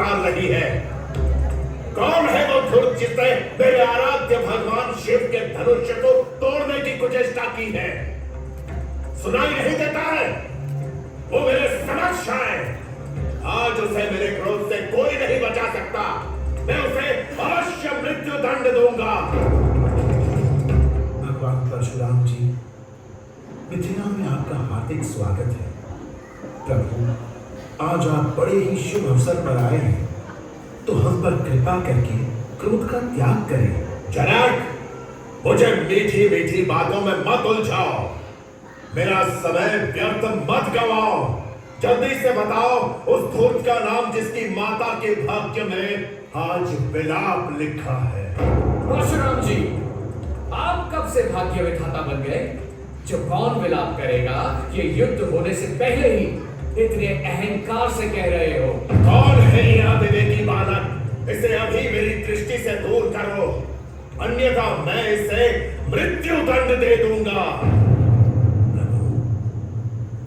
पुकार रही है। कौन है वो धुर्त जिसने मेरे आराध्य भगवान शिव के धनुष्य को तोड़ने की कुचेष्टा की है? सुनाई नहीं देता है? वो मेरे समक्ष है। आज उसे मेरे क्रोध से कोई नहीं बचा सकता। मैं उसे अवश्य मृत्यु दंड दूंगा। भगवान परशुराम जी, मिथिला में आपका हार्दिक स्वागत है। प्रभु, आज आप बड़े ही शुभ अवसर पर आए हैं, तो हम पर कृपा करके क्रोध का त्याग करें। जनक, मुझे मीठी मीठी बातों में मत उलझाओ। मेरा समय व्यर्थ मत गवाओ। जल्दी से बताओ उस धूर्त का नाम जिसकी माता के भाग्य में आज विलाप लिखा है। परशुराम जी, आप कब से भाग्य विधाता बन गए जो कौन विलाप करेगा ये युद्ध होने से पहले ही इतने अहंकार से कह रहे हो? कौन है यह विवेकी बालक? इसे अभी मेरी दृष्टि से दूर करो, अन्यथा मैं इसे मृत्यु दंड दे दूंगा।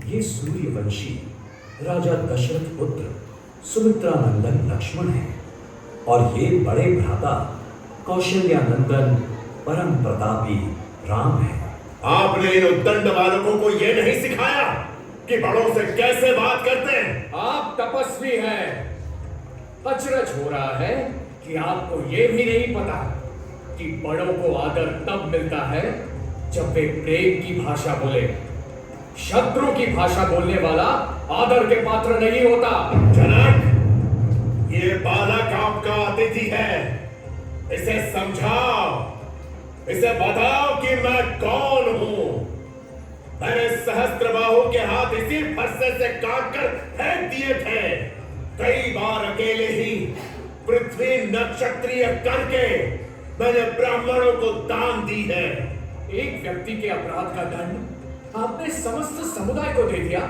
ये सूर्यवंशी राजा दशरथ पुत्र सुमित्रा नंदन लक्ष्मण है और ये बड़े भ्राता कौशल्यानंदन परम प्रतापी राम है। आपने इन उद्दंड बालकों को यह नहीं सिखाया कि बड़ों से कैसे बात करते हैं? आप तपस्वी हैं। अचरज हो रहा है कि आपको यह भी नहीं पता कि बड़ों को आदर तब मिलता है जब वे प्रेम की भाषा बोले। शत्रु की भाषा बोलने वाला आदर के पात्र नहीं होता। जनक, ये बालक आपका अतिथि है। इसे समझाओ, इसे बताओ कि मैं कौन हूं। मैंने सहस्त्रबाहु के हाथ इसी फरसे से काटकर फेंक दिए थे। कई बार अकेले ही पृथ्वी नक्षत्रीय करके मैंने ब्राह्मणों को दान दी है। एक व्यक्ति के अपराध का दंड आपने समस्त समुदाय को दे दिया।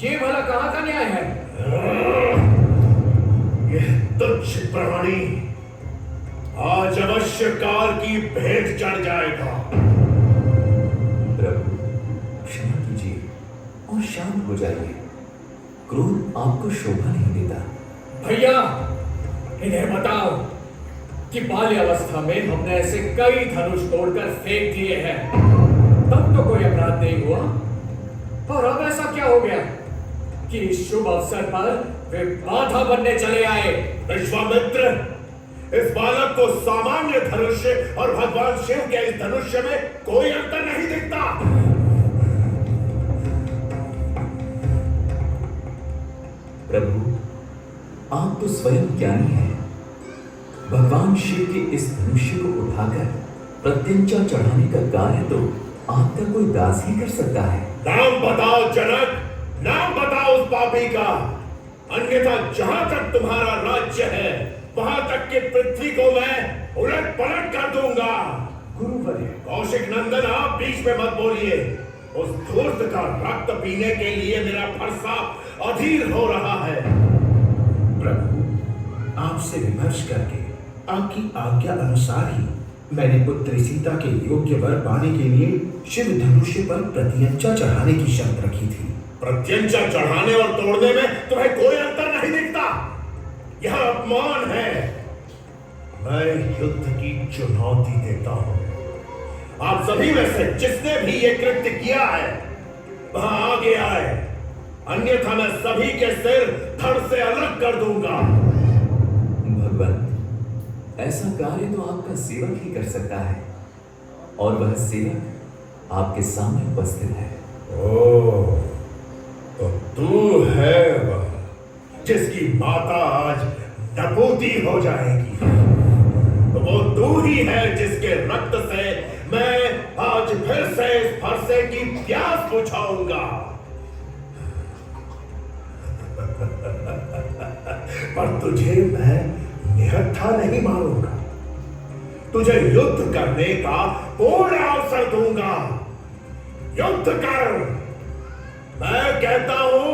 ये भला कहां का न्याय है? यह तुच्छ प्राणी आज अवश्य काल की भेंट चढ़ जाएगा। प्रभु, क्षमा कीजिए और शांत हो जाइए। क्रोध आपको शोभा नहीं देता। भैया, इन्हें बताओ कि बाल्यावस्था में हमने ऐसे कई धनुष तोड़कर फेंक दिए हैं, तब तो कोई अपराध नहीं हुआ। और अब ऐसा क्या हो गया कि इस शुभ अवसर पर वे बाधा बनने चले आए? विश्वामित्र, इस बालक को सामान्य धनुष्य और भगवान शिव के इस धनुष्य में कोई अंतर नहीं दिखता। प्रभु, आप तो स्वयं ज्ञानी हैं। भगवान शिव के इस धनुष्य को उठाकर प्रत्यंचा चढ़ाने का कार्य तो आपका कोई दास ही कर सकता है। नाम बताओ जनक, नाम बताओ उस पापी का, अन्यथा जहां तक तुम्हारा राज्य है वहां तक की पृथ्वी को मैं उलट पलट कर दूंगा। गुरुवर्य, कौशिक नंदन, आप बीच में मत बोलिए। उस धूर्त का रक्त पीने के लिए मेरा फरसा अधीर हो रहा है। प्रभु, आपसे विमर्श करके आपकी आज्ञा अनुसार ही मैंने पुत्री सीता के योग्य वर पाने के लिए शिव धनुष्य पर प्रत्यंचा चढ़ाने की शर्त रखी थी। प्रत्यंचा चढ़ाने और तोड़ने में तुम्हें कोई अंतर नहीं दिखता। यह अपमान है। मैं युद्ध की चुनौती देता हूं। आप सभी में से जिसने भी यह कृत्य किया है वहां आगे आए, अन्यथा मैं सभी के सिर धड़ से अलग कर दूंगा। भगवान, ऐसा कार्य तो आपका सेवक ही कर सकता है और वह सेवक आपके सामने उपस्थित है। ओह, तो तू है वह जिसकी माता आज नपूती हो जाएगी। तो वो तू ही है जिसके रक्त से मैं आज फिर से इस फरसे की प्यास बुझाऊंगा। पर तुझे मैं निहत्था नहीं मारूंगा। तुझे युद्ध करने का पूर्ण अवसर दूंगा। युद्ध कर, मैं कहता हूं,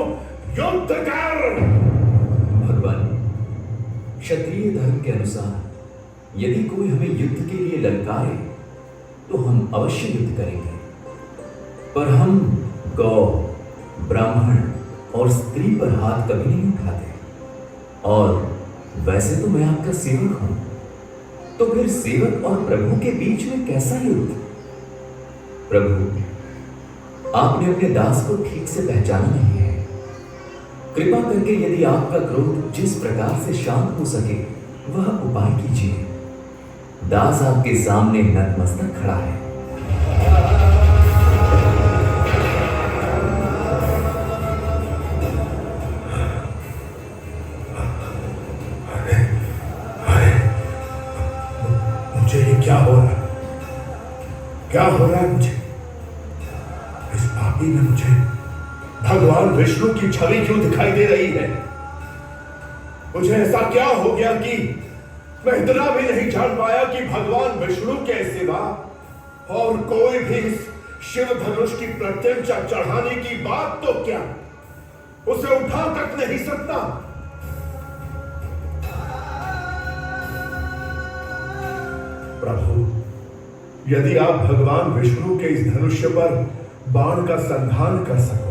युद्ध कर। भगवान, क्षत्रिय धर्म के अनुसार यदि कोई हमें युद्ध के लिए ललकारे तो हम अवश्य युद्ध करेंगे, पर हम गौ, ब्राह्मण और स्त्री पर हाथ कभी नहीं उठाते और वैसे तो मैं आपका सेवक हूं, तो फिर सेवक और प्रभु के बीच में कैसा युद्ध? प्रभु, आपने अपने दास को ठीक से पहचाना नहीं है। कृपा करके यदि आपका क्रोध जिस प्रकार से शांत हो सके वह उपाय कीजिए। दास आपके सामने नतमस्तक खड़ा है। मुझे ये क्या हो रहा है? क्या हो रहा है मुझे? इस पापी में मुझे भगवान विष्णु की छवि क्यों दिखाई दे रही है? मुझे ऐसा क्या हो गया कि मैं इतना भी नहीं जान पाया कि भगवान विष्णु के सिवा और कोई भी इस शिव धनुष की प्रत्यंचा चढ़ाने की बात तो क्या, उसे उठा तक नहीं सकता। प्रभु, यदि आप भगवान विष्णु के इस धनुष्य पर बाण का संधान कर सको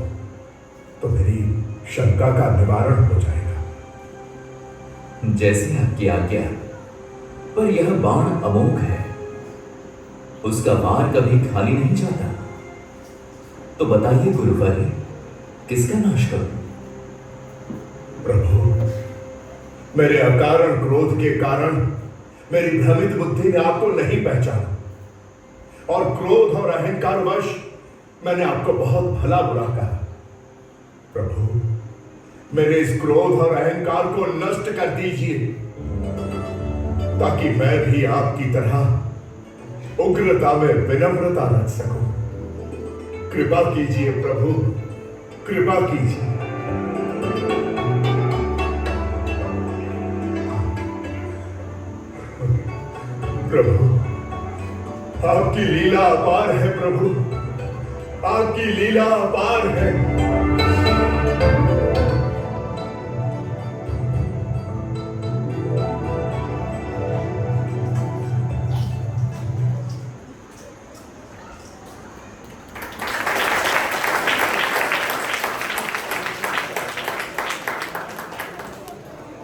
तो मेरी शंका का निवारण हो जाएगा। जैसे आपकी आज्ञा, पर यह बाण अमोघ है, उसका वार कभी खाली नहीं जाता। तो बताइए गुरुवर, किसका नाश करूं? प्रभु, मेरे अकारण क्रोध के कारण मेरी भ्रमित बुद्धि ने आपको नहीं पहचाना, और क्रोध और अहंकार वश मैंने आपको बहुत भला बुरा कहा। प्रभु, मेरे इस क्रोध और अहंकार को नष्ट कर दीजिए, ताकि मैं भी आपकी तरह उग्रता में विनम्रता रख सकूं। कृपा कीजिए प्रभु, कृपा कीजिए। प्रभु, आपकी लीला अपार है। प्रभु, आपकी लीला अपार है।